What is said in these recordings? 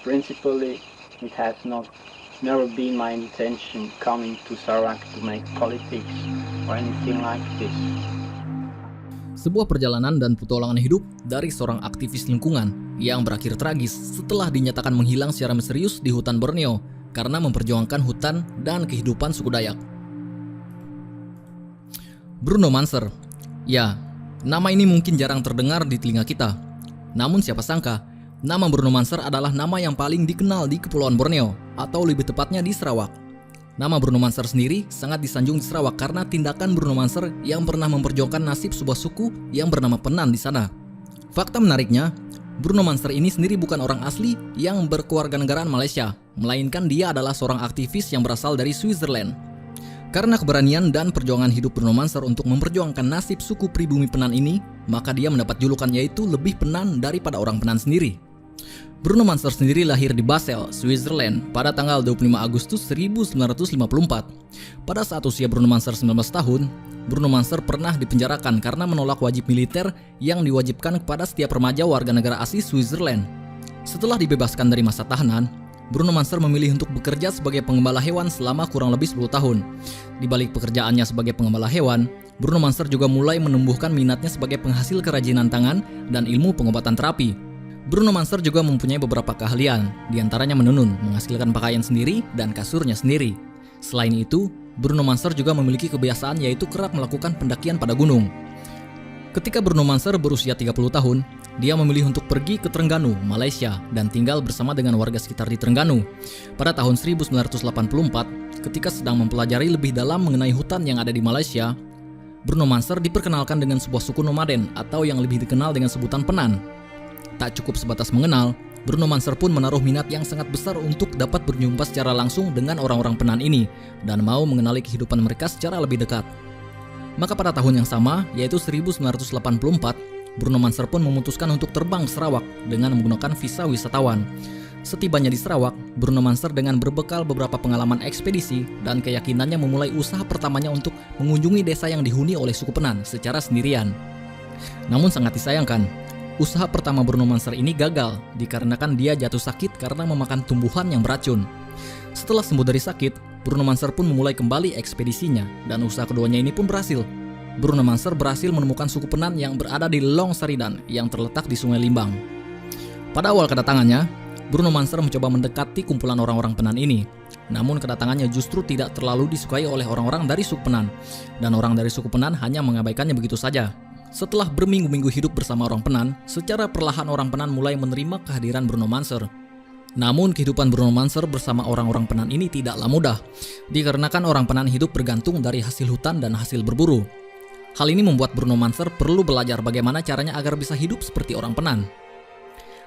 Principally, it has never been my intention coming to Sarawak to make politics or anything like this. Sebuah perjalanan dan petualangan hidup dari seorang aktivis lingkungan yang berakhir tragis setelah dinyatakan menghilang secara misterius di hutan Borneo karena memperjuangkan hutan dan kehidupan suku Dayak. Bruno Manser. Ya, nama ini mungkin jarang terdengar di telinga kita. Namun siapa sangka, nama Bruno Manser adalah nama yang paling dikenal di Kepulauan Borneo, atau lebih tepatnya di Sarawak. Nama Bruno Manser sendiri sangat disanjung di Sarawak karena tindakan Bruno Manser yang pernah memperjuangkan nasib sebuah suku yang bernama Penan di sana. Fakta menariknya, Bruno Manser ini sendiri bukan orang asli yang berkewarganegaraan Malaysia, melainkan dia adalah seorang aktivis yang berasal dari Switzerland. Karena keberanian dan perjuangan hidup Bruno Manser untuk memperjuangkan nasib suku pribumi Penan ini, maka dia mendapat julukan yaitu lebih Penan daripada orang Penan sendiri. Bruno Manser sendiri lahir di Basel, Switzerland pada tanggal 25 Agustus 1954. Pada saat usia Bruno Manser 19 tahun, Bruno Manser pernah dipenjarakan karena menolak wajib militer yang diwajibkan kepada setiap remaja warga negara asli Switzerland. Setelah dibebaskan dari masa tahanan, Bruno Manser memilih untuk bekerja sebagai pengembala hewan selama kurang lebih 10 tahun. Di balik pekerjaannya sebagai pengembala hewan, Bruno Manser juga mulai menumbuhkan minatnya sebagai penghasil kerajinan tangan dan ilmu pengobatan terapi. Bruno Manser juga mempunyai beberapa keahlian, diantaranya menenun, menghasilkan pakaian sendiri, dan kasurnya sendiri. Selain itu, Bruno Manser juga memiliki kebiasaan yaitu kerap melakukan pendakian pada gunung. Ketika Bruno Manser berusia 30 tahun, dia memilih untuk pergi ke Terengganu, Malaysia, dan tinggal bersama dengan warga sekitar di Terengganu. Pada tahun 1984, ketika sedang mempelajari lebih dalam mengenai hutan yang ada di Malaysia, Bruno Manser diperkenalkan dengan sebuah suku nomaden atau yang lebih dikenal dengan sebutan Penan. Tak cukup sebatas mengenal, Bruno Manser pun menaruh minat yang sangat besar untuk dapat berjumpa secara langsung dengan orang-orang Penan ini dan mau mengenali kehidupan mereka secara lebih dekat. Maka pada tahun yang sama, yaitu 1984, Bruno Manser pun memutuskan untuk terbang ke Sarawak dengan menggunakan visa wisatawan. Setibanya di Sarawak, Bruno Manser dengan berbekal beberapa pengalaman ekspedisi dan keyakinannya memulai usaha pertamanya untuk mengunjungi desa yang dihuni oleh suku Penan secara sendirian. Namun sangat disayangkan, usaha pertama Bruno Manser ini gagal dikarenakan dia jatuh sakit karena memakan tumbuhan yang beracun. Setelah sembuh dari sakit, Bruno Manser pun memulai kembali ekspedisinya dan usaha keduanya ini pun berhasil. Bruno Manser berhasil menemukan suku Penan yang berada di Long Saridan yang terletak di Sungai Limbang. Pada awal kedatangannya, Bruno Manser mencoba mendekati kumpulan orang-orang Penan ini. Namun kedatangannya justru tidak terlalu disukai oleh orang-orang dari suku Penan, dan orang dari suku Penan hanya mengabaikannya begitu saja. Setelah berminggu-minggu hidup bersama orang Penan, secara perlahan orang Penan mulai menerima kehadiran Bruno Manser. Namun kehidupan Bruno Manser bersama orang-orang Penan ini tidaklah mudah, dikarenakan orang Penan hidup bergantung dari hasil hutan dan hasil berburu. Hal ini membuat Bruno Manser perlu belajar bagaimana caranya agar bisa hidup seperti orang Penan.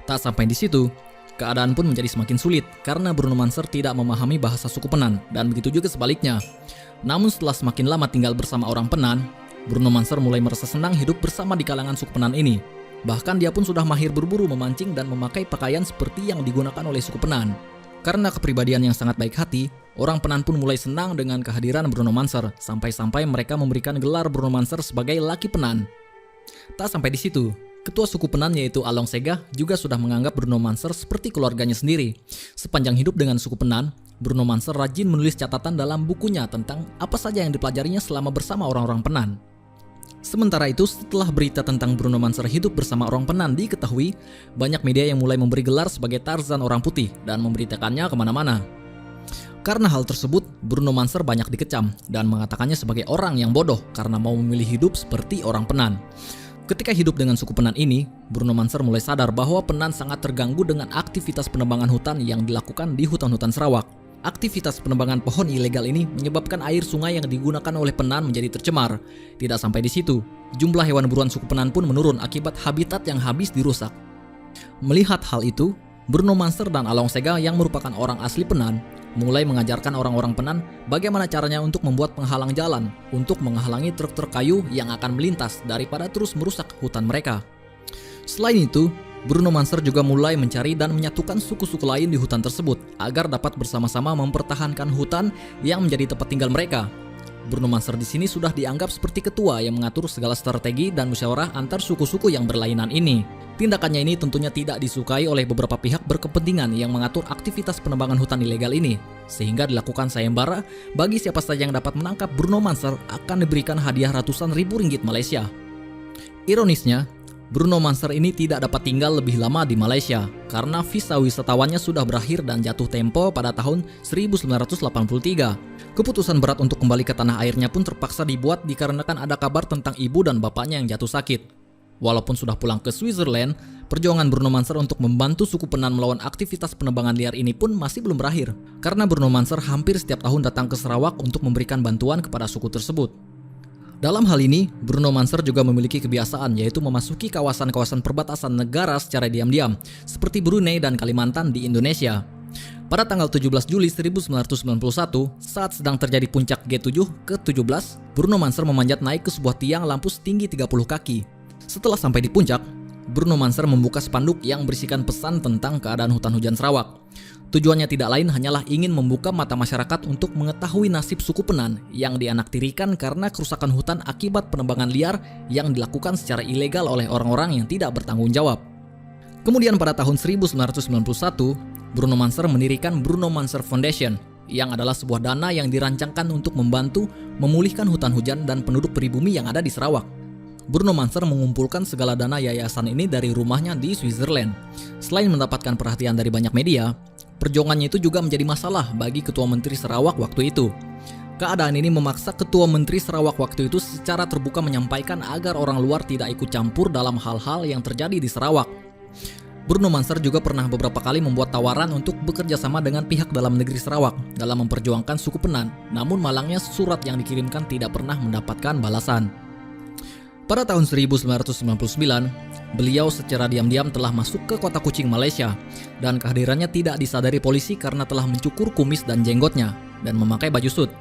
Tak sampai di situ, keadaan pun menjadi semakin sulit karena Bruno Manser tidak memahami bahasa suku Penan dan begitu juga sebaliknya. Namun setelah semakin lama tinggal bersama orang Penan, Bruno Manser mulai merasa senang hidup bersama di kalangan suku Penan ini. Bahkan dia pun sudah mahir berburu, memancing, dan memakai pakaian seperti yang digunakan oleh suku Penan. Karena kepribadian yang sangat baik hati, orang Penan pun mulai senang dengan kehadiran Bruno Manser, sampai-sampai mereka memberikan gelar Bruno Manser sebagai Laki Penan. Tak sampai di situ, ketua suku Penan yaitu Along Sega juga sudah menganggap Bruno Manser seperti keluarganya sendiri. Sepanjang hidup dengan suku Penan, Bruno Manser rajin menulis catatan dalam bukunya tentang apa saja yang dipelajarinya selama bersama orang-orang Penan. Sementara itu, setelah berita tentang Bruno Manser hidup bersama orang Penan diketahui, banyak media yang mulai memberi gelar sebagai Tarzan orang putih dan memberitakannya kemana-mana. Karena hal tersebut, Bruno Manser banyak dikecam dan mengatakannya sebagai orang yang bodoh karena mau memilih hidup seperti orang Penan. Ketika hidup dengan suku Penan ini, Bruno Manser mulai sadar bahwa Penan sangat terganggu dengan aktivitas penebangan hutan yang dilakukan di hutan-hutan Sarawak. Aktivitas penebangan pohon ilegal ini menyebabkan air sungai yang digunakan oleh Penan menjadi tercemar. Tidak sampai di situ, jumlah hewan buruan suku Penan pun menurun akibat habitat yang habis dirusak. Melihat hal itu, Bruno Manser dan Along Sega yang merupakan orang asli Penan mulai mengajarkan orang-orang Penan bagaimana caranya untuk membuat penghalang jalan untuk menghalangi truk-truk kayu yang akan melintas daripada terus merusak hutan mereka. Selain itu, Bruno Manser juga mulai mencari dan menyatukan suku-suku lain di hutan tersebut agar dapat bersama-sama mempertahankan hutan yang menjadi tempat tinggal mereka. Bruno Manser di sini sudah dianggap seperti ketua yang mengatur segala strategi dan musyawarah antar suku-suku yang berlainan ini. Tindakannya ini tentunya tidak disukai oleh beberapa pihak berkepentingan yang mengatur aktivitas penebangan hutan ilegal ini, sehingga dilakukan sayembara bagi siapa saja yang dapat menangkap Bruno Manser akan diberikan hadiah ratusan ribu ringgit Malaysia. Ironisnya, Bruno Manser ini tidak dapat tinggal lebih lama di Malaysia karena visa wisatawannya sudah berakhir dan jatuh tempo pada tahun 1983. Keputusan berat untuk kembali ke tanah airnya pun terpaksa dibuat dikarenakan ada kabar tentang ibu dan bapaknya yang jatuh sakit. Walaupun sudah pulang ke Switzerland, perjuangan Bruno Manser untuk membantu suku Penan melawan aktivitas penebangan liar ini pun masih belum berakhir, karena Bruno Manser hampir setiap tahun datang ke Sarawak untuk memberikan bantuan kepada suku tersebut. Dalam hal ini, Bruno Manser juga memiliki kebiasaan yaitu memasuki kawasan-kawasan perbatasan negara secara diam-diam, seperti Brunei dan Kalimantan di Indonesia. Pada tanggal 17 Juli 1991, saat sedang terjadi puncak G7 ke-17, Bruno Manser memanjat naik ke sebuah tiang lampu setinggi 30 kaki. Setelah sampai di puncak, Bruno Manser membuka spanduk yang berisikan pesan tentang keadaan hutan hujan Sarawak. Tujuannya tidak lain hanyalah ingin membuka mata masyarakat untuk mengetahui nasib suku Penan yang dianaktirikan karena kerusakan hutan akibat penebangan liar yang dilakukan secara ilegal oleh orang-orang yang tidak bertanggung jawab. Kemudian pada tahun 1991, Bruno Manser mendirikan Bruno Manser Foundation yang adalah sebuah dana yang dirancangkan untuk membantu memulihkan hutan hujan dan penduduk pribumi yang ada di Sarawak. Bruno Manser mengumpulkan segala dana yayasan ini dari rumahnya di Switzerland. Selain mendapatkan perhatian dari banyak media, perjuangannya itu juga menjadi masalah bagi Ketua Menteri Sarawak waktu itu. Keadaan ini memaksa Ketua Menteri Sarawak waktu itu secara terbuka menyampaikan agar orang luar tidak ikut campur dalam hal-hal yang terjadi di Sarawak. Bruno Manser juga pernah beberapa kali membuat tawaran untuk bekerja sama dengan pihak dalam negeri Sarawak dalam memperjuangkan suku Penan, namun malangnya surat yang dikirimkan tidak pernah mendapatkan balasan. Pada tahun 1999, beliau secara diam-diam telah masuk ke kota Kuching, Malaysia, dan kehadirannya tidak disadari polisi karena telah mencukur kumis dan jenggotnya dan memakai baju sut.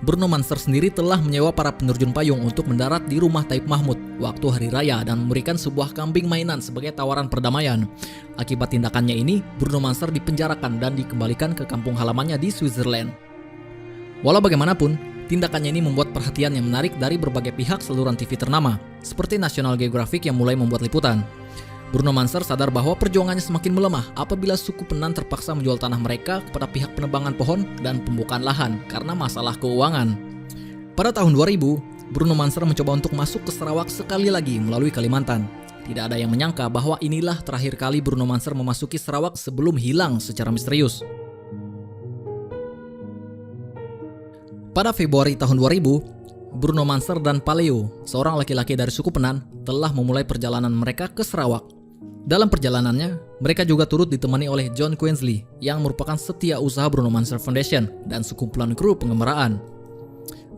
Bruno Manser sendiri telah menyewa para penerjun payung untuk mendarat di rumah Taib Mahmud waktu hari raya dan memberikan sebuah kambing mainan sebagai tawaran perdamaian. Akibat tindakannya ini, Bruno Manser dipenjarakan dan dikembalikan ke kampung halamannya di Switzerland. Walau bagaimanapun, tindakannya ini membuat perhatian yang menarik dari berbagai pihak saluran TV ternama, seperti National Geographic yang mulai membuat liputan. Bruno Manser sadar bahwa perjuangannya semakin melemah apabila suku Penan terpaksa menjual tanah mereka kepada pihak penebangan pohon dan pembukaan lahan karena masalah keuangan. Pada tahun 2000, Bruno Manser mencoba untuk masuk ke Sarawak sekali lagi melalui Kalimantan. Tidak ada yang menyangka bahwa inilah terakhir kali Bruno Manser memasuki Sarawak sebelum hilang secara misterius. Pada Februari tahun 2000, Bruno Manser dan Paleo, seorang laki-laki dari suku Penan, telah memulai perjalanan mereka ke Sarawak. Dalam perjalanannya, mereka juga turut ditemani oleh John Queensley yang merupakan setia usaha Bruno Manser Foundation dan sekumpulan kru pengembaraan.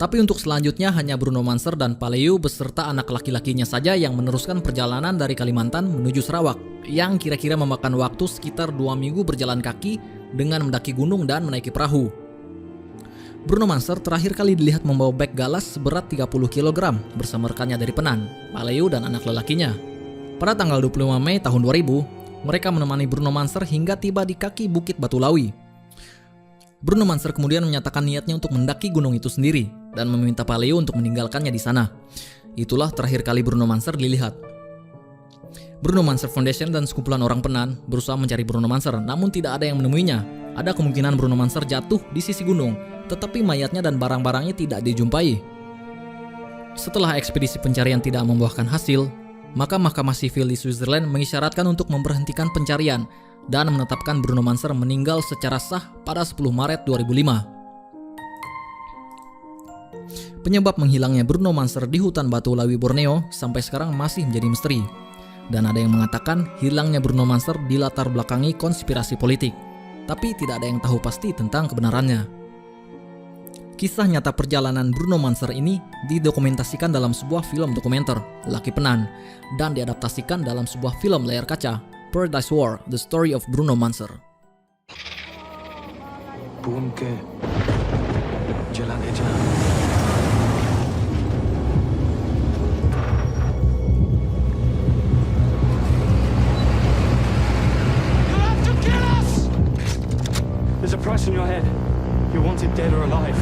Tapi untuk selanjutnya hanya Bruno Manser dan Paleo beserta anak laki-lakinya saja yang meneruskan perjalanan dari Kalimantan menuju Sarawak, yang kira-kira memakan waktu sekitar 2 minggu berjalan kaki dengan mendaki gunung dan menaiki perahu. Bruno Manser terakhir kali dilihat membawa beg galas seberat 30 kg bersama rekannya dari Penan, Paleo dan anak lelakinya. Pada tanggal 25 Mei tahun 2000, mereka menemani Bruno Manser hingga tiba di kaki Bukit Batu Lawi. Bruno Manser kemudian menyatakan niatnya untuk mendaki gunung itu sendiri dan meminta Paleo untuk meninggalkannya di sana. Itulah terakhir kali Bruno Manser dilihat. Bruno Manser Foundation dan sekumpulan orang Penan berusaha mencari Bruno Manser, namun tidak ada yang menemuinya. Ada kemungkinan Bruno Manser jatuh di sisi gunung, tetapi mayatnya dan barang-barangnya tidak dijumpai. Setelah ekspedisi pencarian tidak membuahkan hasil, maka Mahkamah Sivil di Switzerland mengisyaratkan untuk memberhentikan pencarian dan menetapkan Bruno Manser meninggal secara sah pada 10 Maret 2005. Penyebab menghilangnya Bruno Manser di hutan Batu Lawi Borneo sampai sekarang masih menjadi misteri. Dan ada yang mengatakan hilangnya Bruno Manser dilatar belakangi konspirasi politik, tapi tidak ada yang tahu pasti tentang kebenarannya. Kisah nyata perjalanan Bruno Manser ini didokumentasikan dalam sebuah film dokumenter, Laki Penan, dan diadaptasikan dalam sebuah film layar kaca, Paradise War: The Story of Bruno Manser. Turun ke Jalan Eja. You have to kill us! There's a price on your head. You're wanted dead or alive.